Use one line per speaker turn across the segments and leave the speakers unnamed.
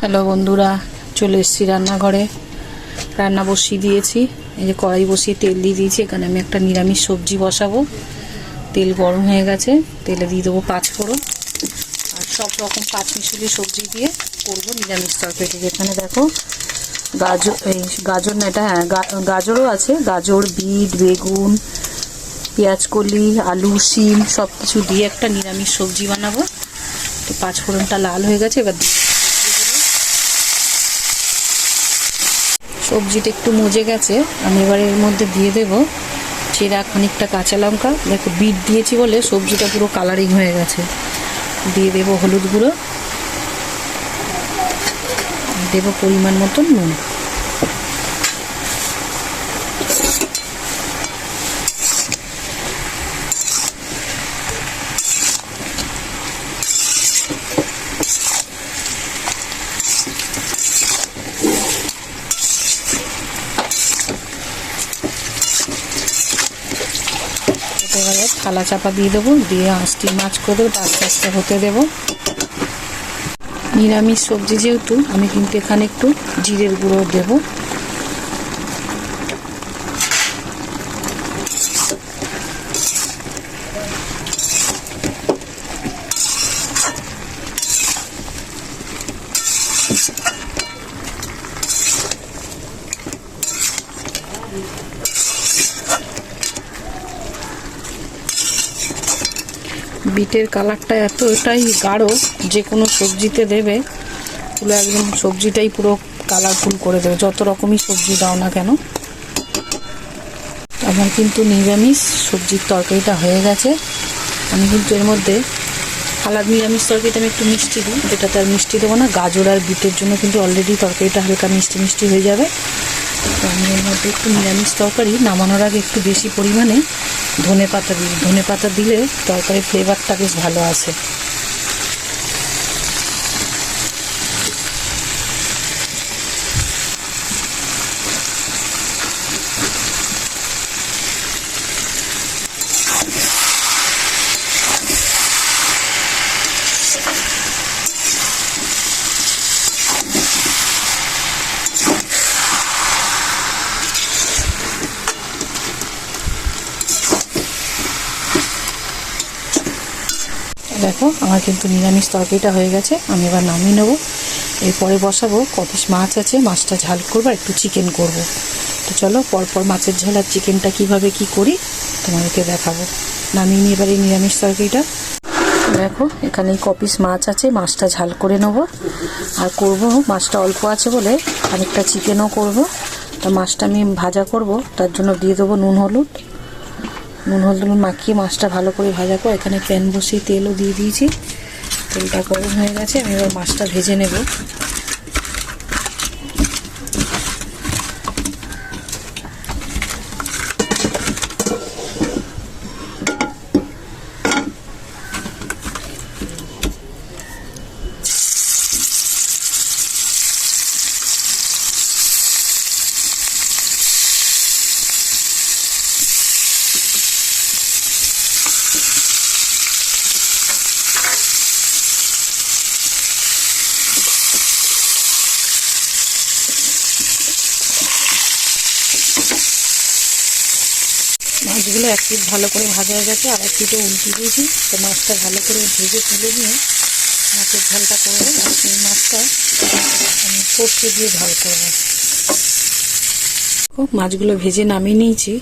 Hello বন্ধুরা, চলে এসেছি রান্নাঘরে। রান্না বসিয়ে দিয়েছি। এই যে কড়াই বসিয়ে তেল দিয়ে দিয়েছি। এখানে আমি একটা নিরামিষ সবজি বসাবো। তেল গরম হয়ে গেছে, তেলে দিয়ে দেবো পাঁচফোড়ন আর সব রকম পাঁচমিশালি সবজি দিয়ে করবো নিরামিষ তরকারি। এখানে দেখো গাজর না, এটা হ্যাঁ গাজরও আছে। গাজর, বিট, বেগুন, পেঁয়াজকলি, আলু, শিম সব কিছু দিয়ে একটা নিরামিষ সবজি বানাবো। তো পাঁচফোড়নটা লাল হয়ে গেছে, এবার সবজিটা একটু মজে গেছে। আমি এবার এর মধ্যে দিয়ে দেবো চেরা খানিকটা কাঁচা লঙ্কা। দেখো বিট দিয়েছি বলে সবজিটা পুরো কালারিং হয়ে গেছে। দিয়ে দেবো হলুদ গুঁড়ো, দেবো পরিমাণ মতন নুন। এবারে থালা চাপা দিয়ে দেবো, দিয়ে আঁচটি মাছ করে দেবো, আস্তে আস্তে হতে দেবো। নিরামিষ সবজি যেহেতু আমি কিন্তু এখানে একটু জিরের গুঁড়ো দেবো। বিটের কালারটা এতটাই গাঢ়, যে কোনো সবজিতে দেবে পুরো একদম সবজিটাই পুরো কালারফুল করে দেবে, যত রকমই সবজি দাও না কেন। আমার কিন্তু নিরামিষ সবজির তরকারিটা হয়ে গেছে। আমি কিন্তু এর মধ্যে নিরামিষ তরকারিটা আমি একটু মিষ্টি দিই, এটাতে আর মিষ্টি দেবো না। গাজর আর বিটের জন্য কিন্তু অলরেডি তরকারিটা হালকা মিষ্টি মিষ্টি হয়ে যাবে। তো আমি এর মধ্যে একটু নিরামিষ তরকারি নামানোর আগে একটু বেশি পরিমাণে ধনেপাতা দিই। ধনেপাতা দিলে তরকারির ফ্লেভারটা বেশ ভালো আসে। দেখো আমার কিন্তু নিরামিষ তরকারিটা হয়ে গেছে। আমি এবার নামিয়ে নেবো। এরপরে বসাবো কপিস মাছ আছে, মাছটা ঝাল করবো, একটু চিকেন করব। তো চলো পরপর মাছের ঝাল আর চিকেনটা কিভাবে কি করি তোমাদেরকে দেখাবো। নামিয়ে নিয়ে এবার এই নিরামিষ তরকারিটা। দেখো এখানে কপিস মাছ আছে, মাছটা ঝাল করে নেবো আর করবো। মাছটা অল্প আছে বলে খানিকটা চিকেনও করব। তা মাছটা আমি ভাজা করব, তার জন্য দিয়ে দেবো নুন হলুদ মাখিয়ে মাছটা ভালো করে ভাজা করে। এখানে প্যান বসিয়ে তেলও দিয়ে দিয়েছি, তেলটা গরম হয়ে গেছে। আমি এবার মাছটা ভেজে নেব। মাছগুলো এক পিঠ ভালো করে ভাজা হয়ে গেছে, আর এক পিঠে উল্টে দিয়েছি। তো মাছটা ভালো করে ভেজে তুলে নিয়ে মাছের ঝালটা করবো। আর সেই মাছটা আমি সর্ষে দিয়ে ঝাল করবো। মাছগুলো ভেজে নামিয়ে নিয়েছি,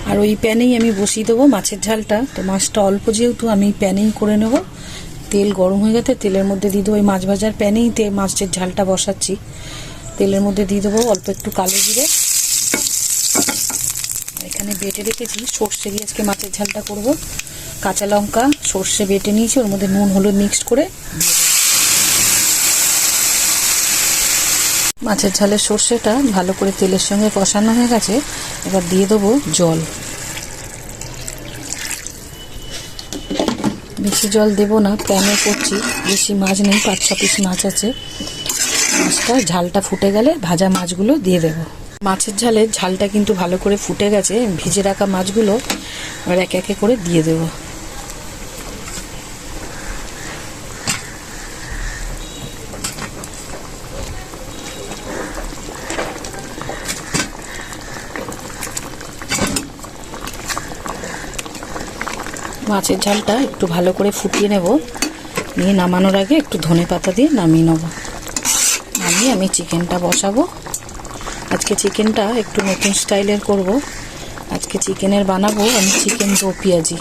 আর ওই প্যানেই আমি বসিয়ে দেবো মাছের ঝালটা। তো মাছটা অল্প যেহেতু আমি প্যানেই করে নেব। তেল গরম হয়ে গেছে, তেলের মধ্যে দিয়ে দেবো ওই মাছ ভাজার প্যানেই মাছের ঝালটা বসাচ্ছি। তেলের মধ্যে দিয়ে দেবো অল্প একটু কালো জিরে। এখানে বেটে রেখেছি সর্ষে দিয়ে আজকে মাছের ঝালটা করব। কাঁচা লঙ্কা সর্ষে বেটে নিয়েছি, ওর মধ্যে নুন হলুদ মিক্সড করে মাছের ঝালের সর্ষেটা ভালো করে তেলের সঙ্গে কষানো হয়ে গেছে। এবার দিয়ে দেবো জল। বেশি জল দেবো না, প্যানে করছি, বেশি মাছ নেই, 5-6 পিস মাছ আছে। মাছটা ঝালটা ফুটে গেলে ভাজা মাছগুলো দিয়ে দেবো। মাছের ঝালের ঝালটা কিন্তু ভালো করে ফুটে গেছে। ভেজে রাখা মাছগুলো এবার একে একে করে দিয়ে দেবো। মাছের ঝালটা একটু ভালো করে ফুটিয়ে নেব, নিয়ে নামানোর আগে একটু ধনেপাতা দিয়ে নামিয়ে নেব। নামিয়ে আমি চিকেনটা বসাবো। আজকে চিকেনটা একটু নতুন স্টাইলের করব। আজকে চিকেনের বানাবো আমি চিকেন দো পেঁয়াজি।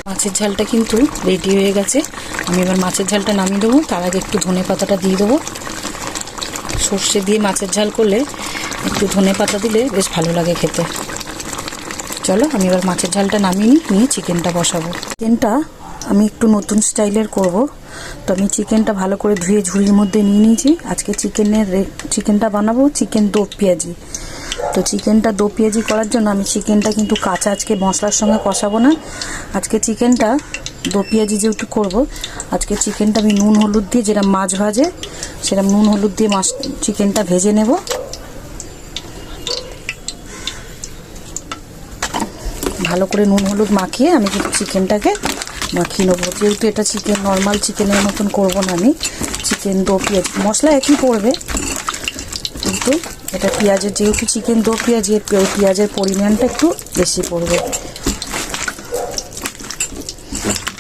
মাছের ঝালটা কিন্তু রেডি হয়ে গেছে। আমি এবার মাছের ঝালটা নামিয়ে দেবো। তার আগে একটু ধনেপাতাটা দিয়ে দেবো। সর্ষে দিয়ে মাছের ঝাল করলে একটু ধনেপাতা দিলে বেশ ভালো লাগে খেতে। চলো আমি এবার মাছের ঝালটা নামিয়ে নিয়ে চিকেনটা বসাবো। চিকেনটা আমি একটু নতুন স্টাইলের করব, তো আমি চিকেনটা ভালো করে ধুয়ে ঝুড়ির মধ্যে নিয়ে নিয়েছি। আজকে চিকেনটা বানাবো চিকেন দো পেঁয়াজি। তো চিকেনটা দো পেঁয়াজি করার জন্য আমি চিকেনটা কিন্তু কাঁচা আজকে মশলার সঙ্গে কষাবো না। আজকে চিকেনটা দো পেঁয়াজি যেহেতু করবো, আজকে চিকেনটা আমি নুন হলুদ দিয়ে, যেরকম মাছ ভাজে সেরকম নুন হলুদ দিয়ে চিকেনটা ভেজে নেব। ভালো করে নুন হলুদ মাখিয়ে আমি কিন্তু চিকেনটাকে মাখিয়ে নেবো। যেহেতু এটা চিকেন নর্মাল চিকেনের মতন করবো না, আমি চিকেন দো পেঁয়াজি মশলা একই পড়বে, কিন্তু এটা পেঁয়াজের যেহেতু চিকেন দো পেঁয়াজি, পেঁয়াজের পরিমাণটা একটু বেশি পড়বে।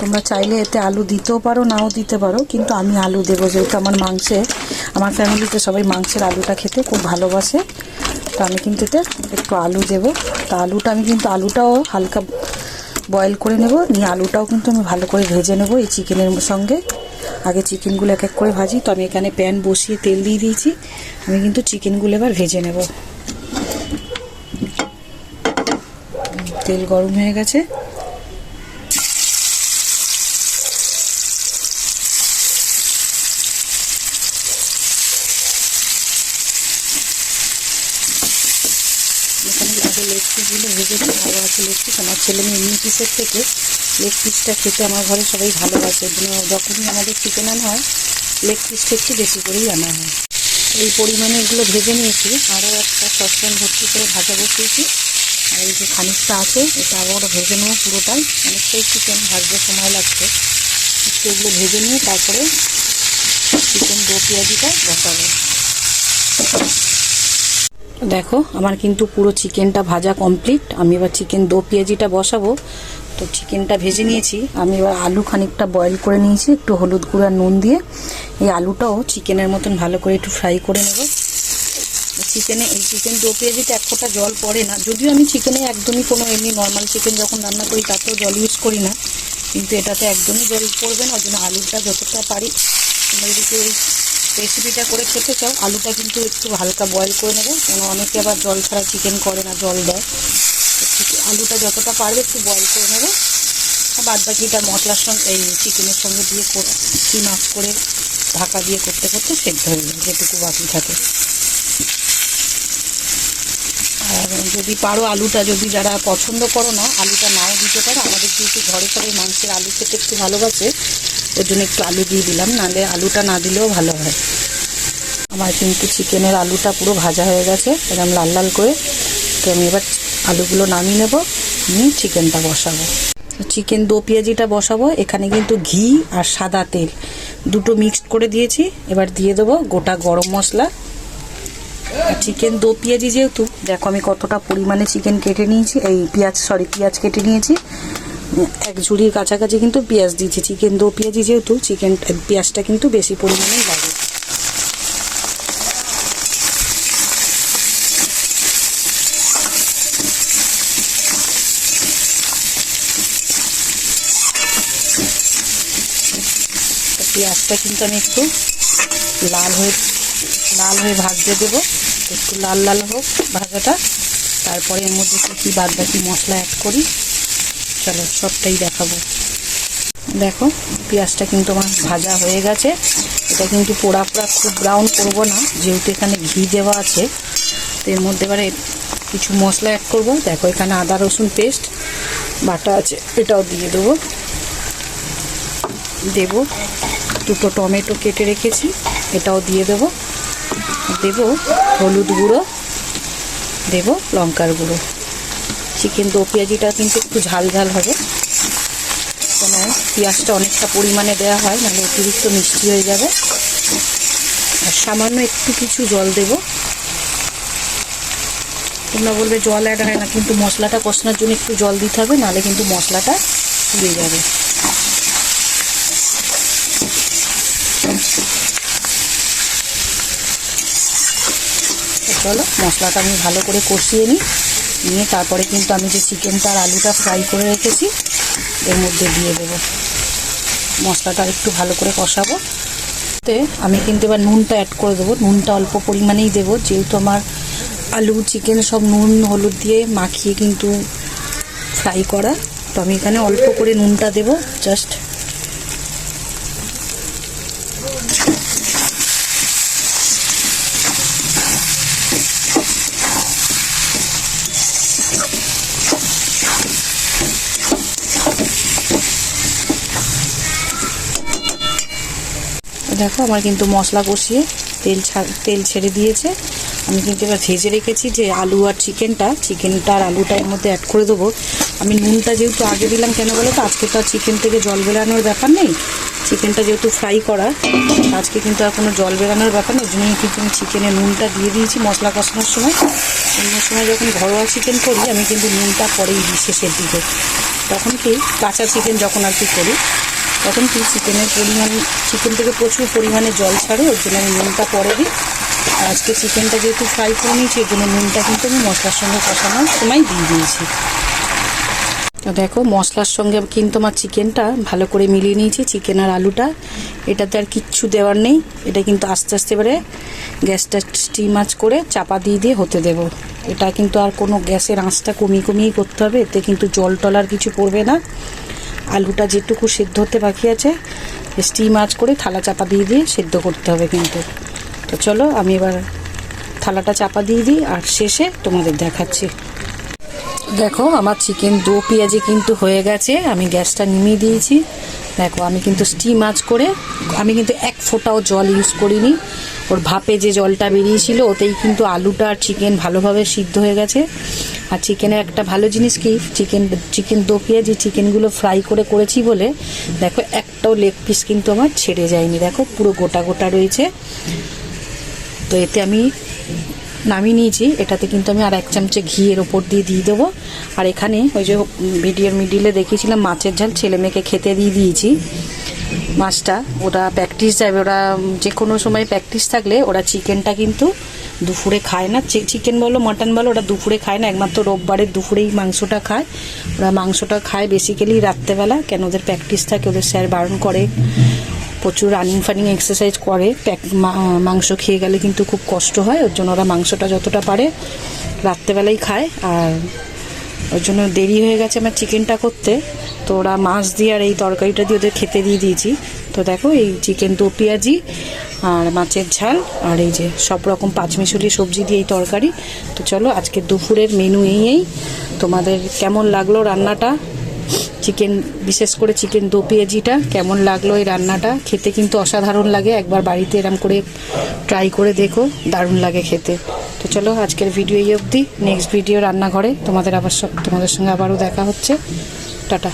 তোমরা চাইলে এতে আলু দিতেও পারো, নাও দিতে পারো, কিন্তু আমি আলু দেবো যেহেতু আমার ফ্যামিলিতে সবাই মাংসের আলুটা খেতে খুব ভালোবাসে। তো আমি কিন্তু এতে একটু আলু দেবো। তা আলুটাও হালকা বয়েল করে নেব, নিয়ে আলুটাও কিন্তু আমি ভালো করে ভেজে নেব এই চিকেনের সঙ্গে। আগে চিকেনগুলো এক এক করে ভাজি। তো আমি এখানে প্যান বসিয়ে তেল দিয়ে দিয়েছি। আমি কিন্তু চিকেনগুলো এবার ভেজে নেব। তেল গরম হয়ে গেছে। এখানে আগে লেগ পিসগুলো ভেজে নিই। আরও আছে লেগ পিস। আমার ছেলে মেয়ে এমনি পিসের থেকে লেগ পিসটা খেতে আমার ঘরে সবাই ভালোবাসে। যখনই আমাদের চিকেন আনা হয় লেগ পিসটা একটু বেশি করেই আনা হয়। এই পরিমাণে এগুলো ভেজে নিয়েছি। আরও একটা সসপ্যান ভর্তি করে ভাজা বসিয়েছি। আর এই যে খানিকটা আছে এটা আবার ভেজে নেবো পুরোটাই। অনেকটাই চিকেন ভাজতে সময় লাগছে। একটু এগুলো ভেজে নিয়ে তারপরে চিকেন দো পেঁয়াজিটা বসাবো। দেখো আমার কিন্তু পুরো চিকেনটা ভাজা কমপ্লিট। আমি এবার চিকেন দো পেঁয়াজিটা বসাবো। তো চিকেনটা ভেজে নিয়েছি। আমি এবার আলু খানিকটা বয়েল করে নিয়েছি একটু হলুদ গুঁড়া নুন দিয়ে। এই আলুটাও চিকেনের মতন ভালো করে একটু ফ্রাই করে নেব। এই চিকেন দো পেঁয়াজিতে এক ফোঁটা জল পড়ে না, যদিও আমি চিকেনে একদমই কোনো এমনি নর্মাল চিকেন যখন রান্না করি তাতেও জল ইউজ করি না, কিন্তু এটাতে একদমই জল পড়বে না। ওই জন্য আলুটা যতটা পারি, তোমরা যদি কেউ এই রেসিপিটা করে খেতে চাও আলুটা কিন্তু একটু হালকা বয়েল করে নেবে। কারণ অনেকে আবার জল ছাড়া চিকেন করে না, জল দেয়। আলুটা যতটা পারবে একটু বয়েল করে নেবে। বাদ বাকিটা মশলার সঙ্গে এই চিকেনের সঙ্গে দিয়ে স্টিম অফ করে ঢাকা দিয়ে করতে করতে সেদ্ধ হয়ে যাবে যেটুকু বাকি থাকে। আর যদি পারো আলুটা, যদি যারা পছন্দ করো না আলুটা নাও দিতে পারো। আমাদের যেহেতু ঘরে সবাই মাংসের আলু খেতে একটু ভালোবাসে, ওর জন্য একটু আলু দিয়ে দিলাম, নাহলে আলুটা না দিলেও ভালো হয়। আমার কিন্তু চিকেনের আলুটা পুরো ভাজা হয়ে গেছে এরকম লাল লাল করে। তো আমি এবার আলুগুলো নামিয়ে নেব, নিয়ে চিকেনটা বসাবো। চিকেন দো পেঁয়াজিটা বসাবো। এখানে কিন্তু ঘি আর সাদা তেল দুটো মিক্সড করে দিয়েছি। এবার দিয়ে দেবো গোটা গরম মশলা। চিকেন দো পেঁয়াজি যেহেতু, দেখো আমি কতটা পরিমাণে চিকেন কেটে নিয়েছি, পেঁয়াজ কেটে নিয়েছি। এক ঝুড়ির কাছাকাছি কিন্তু পেঁয়াজ দিয়েছি। চিকেন দো পেঁয়াজি যেহেতু পেঁয়াজটা কিন্তু বেশি পরিমাণেই লাগে। পেঁয়াজটা কিন্তু আমি একটু লাল হয়ে ভাজতে দেবো। একটু লাল লাল হোক ভাজাটা, তারপরে এর মধ্যে কি বাদ বাকি মশলা অ্যাড করি। চলো সবটাই দেখাবো। দেখো পেঁয়াজটা কিন্তু আমার ভাজা হয়ে গেছে। এটা কিন্তু পোড়া খুব ব্রাউন করবো না, যেহেতু এখানে ঘি দেওয়া আছে। তো এর মধ্যে এবারে কিছু মশলা অ্যাড করবো। দেখো এখানে আদা রসুন পেস্ট বাটা আছে, এটাও দিয়ে দেবো। দুটো টমেটো কেটে রেখেছি, এটাও দিয়ে দেবো হলুদ গুঁড়ো, দেবো লঙ্কার গুঁড়ো। চিকেন দো পেঁয়াজিটা কিন্তু একটু ঝাল ঝাল হবে, কেন পেঁয়াজটা অনেকটা পরিমাণে দেওয়া হয়, নাহলে অতিরিক্ত মিষ্টি হয়ে যাবে। আর সামান্য একটু কিছু জল দেব। তোমরা বলবে জল অ্যাড হয় না, কিন্তু মশলাটা কষানোর জন্য একটু জল দিতে হবে, নাহলে কিন্তু মশলাটা পুড়ে যাবে। চলো মশলাটা আমি ভালো করে কষিয়ে নিয়ে তারপরে কিন্তু আমি যে চিকেনটা আর আলুটা ফ্রাই করে রেখেছি এর মধ্যে দিয়ে দেবো। মশলাটা একটু ভালো করে কষাবো। আমি কিন্তু এবার নুনটা অ্যাড করে দেবো। নুনটা অল্প পরিমাণেই দেবো, যেহেতু আমার আলু চিকেন সব নুন হলুদ দিয়ে মাখিয়ে কিন্তু ফ্রাই করা, তো আমি এখানে অল্প করে নুনটা দেবো জাস্ট। দেখো আমার কিন্তু মশলা কষিয়ে তেল ছেড়ে দিয়েছে। আমি কিন্তু এবার ভেজে রেখেছি যে আলু আর চিকেনটা আর আলুটা এর মধ্যে অ্যাড করে দেবো। আমি নুনটা যেহেতু আগে দিলাম কেন বলো তো, আজকে তো আর চিকেন থেকে জল বেরানোর ব্যাপার নেই। চিকেনটা যেহেতু ফ্রাই করা, আজকে কিন্তু আর কোনো জল বেরানোর ব্যাপার নেই, জন্য কিন্তু আমি চিকেনে নুনটা দিয়ে দিয়েছি মশলা কষানোর সময়। অন্য সময় যখন ঘরোয়া চিকেন করি আমি কিন্তু নুনটা পরেই দিই শেষের দিকে, তখন কি কাঁচা চিকেন যখন আর কি করি তখন কি চিকেনের পরিমাণ, চিকেন থেকে প্রচুর পরিমাণে জল ছাড়ে, ওর জন্য আমি নুনটা পরে দিই। আর আজকে চিকেনটা যেহেতু ফ্রাই করে নিয়েছি এর জন্য নুনটা কিন্তু আমি মশলার সঙ্গে কষানোর সময় দিয়ে দিয়েছি। তো দেখো মশলার সঙ্গে কিন্তু আমার চিকেনটা ভালো করে মিলিয়ে নিয়েছি, চিকেন আর আলুটা। এটাতে আর কিচ্ছু দেওয়ার নেই, এটা কিন্তু আস্তে আস্তে এবারে গ্যাসটা স্টিম আঁচ করে চাপা দিয়ে হতে দেব। এটা কিন্তু আর কোনো গ্যাসের আঁচটা কমিয়েই করতে হবে, এতে কিন্তু জল টল আর কিছু পড়বে না। আলুটা যেটুকু সেদ্ধ হতে বাকি আছে স্টিম আঁচ করে থালা চাপা দিয়ে সেদ্ধ করতে হবে কিন্তু। তো চলো আমি এবার থালাটা চাপা দিয়ে দিই আর শেষে তোমাদের দেখাচ্ছি। দেখো আমার চিকেন দো পেঁয়াজি কিন্তু হয়ে গেছে, আমি গ্যাসটা নিমিয়ে দিয়েছি। দেখো আমি কিন্তু স্টিম আঁচ করে, আমি কিন্তু এক ফোঁটাও জল ইউজ করিনি। ওর ভাপে যে জলটা বেরিয়েছিল ওতেই কিন্তু আলুটা আর চিকেন ভালোভাবে সিদ্ধ হয়ে গেছে। আর চিকেনের একটা ভালো জিনিস কি, চিকেন দো পেঁয়াজি চিকেনগুলো ফ্রাই করেছি বলে দেখো একটাও লেগ পিস কিন্তু আমার ছেড়ে যায়নি, দেখো পুরো গোটা গোটা রয়েছে। তো এতে আমি নামিয়ে নিয়েছি, এটাতে কিন্তু আমি আর 1 চামচে ঘি এর ওপর দিয়ে দেবো। আর এখানে ওই যে ভিডিওর মিডিলে দেখিয়েছিলাম মাছের ঝাল, ছেলে মেয়েকে খেতে দিয়েছি মাছটা। ওরা প্র্যাকটিস যাবে, ওরা যে কোনো সময় প্র্যাকটিস থাকলে ওরা চিকেনটা কিন্তু দুপুরে খায় না, চিকেন বলো মাটন বলো ওরা দুপুরে খায় না, একমাত্র রোববারের দুপুরেই মাংসটা খায়। ওরা মাংসটা খায় বেসিক্যালি রাত্রেবেলা, কেন ওদের প্র্যাকটিস থাকে, ওদের স্যার বারণ করে, প্রচুর রানিং এক্সারসাইজ করে। মাংস খেয়ে গেলে কিন্তু খুব কষ্ট হয়, ওর জন্য ওরা মাংসটা যতটা পারে রাত্রেবেলাই খায়। আর ওর জন্য দেরি হয়ে গেছে আমার চিকেনটা করতে, তো ওরা মাছ দিয়ে আর এই তরকারিটা দিয়ে ওদের খেতে দিয়েছি। তো দেখো এই চিকেন দো পেঁয়াজি আর মাছের ঝাল আর এই যে সব রকম পাঁচমিশালি সবজি দিয়ে এই তরকারি। তো চলো আজকে দুপুরের মেনু এই। তোমাদের কেমন লাগলো রান্নাটা, চিকেন বিশেষ করে চিকেন দো পেঁয়াজিটা কেমন লাগলো? এই রান্নাটা খেতে কিন্তু অসাধারণ লাগে, একবার বাড়িতে এরম করে ট্রাই করে দেখো, দারুণ লাগে খেতে। তো চলো আজকের ভিডিও এই অবধি, নেক্সট ভিডিও রান্নাঘরে তোমাদের সঙ্গে আবারও দেখা হচ্ছে। টাটা।